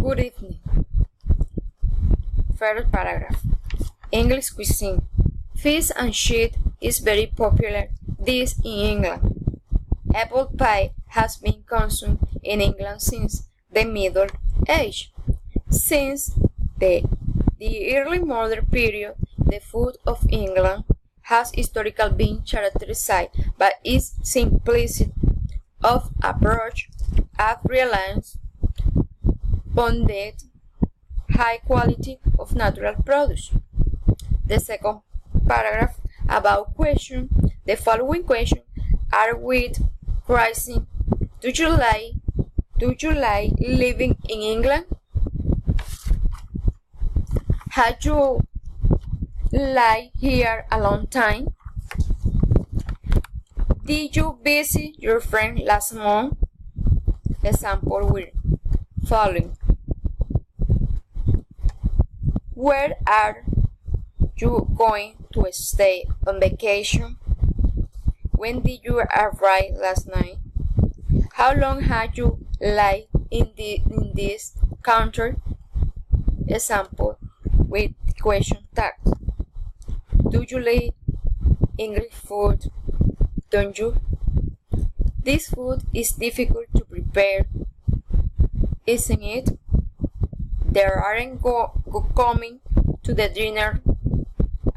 Good evening. First paragraph. English cuisine. Fish and chips is very popular dish in England. Apple pie has been consumed in England since the Middle Age. Since the early modern period, the food of England has historically been characterized by its simplicity of approach and reliance on the high quality of natural produce. The second paragraph about question. The following questions are with rising. Do you like living in England? Have you lived here a long time? Did you visit your friend last month? Example with following. Where are you going to stay on vacation? When did you arrive last night? How long have you lived in this country? Example with question tag. Do you like English food? Don't you? This food is difficult to prepare, isn't it? They aren't coming to the dinner,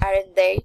aren't they?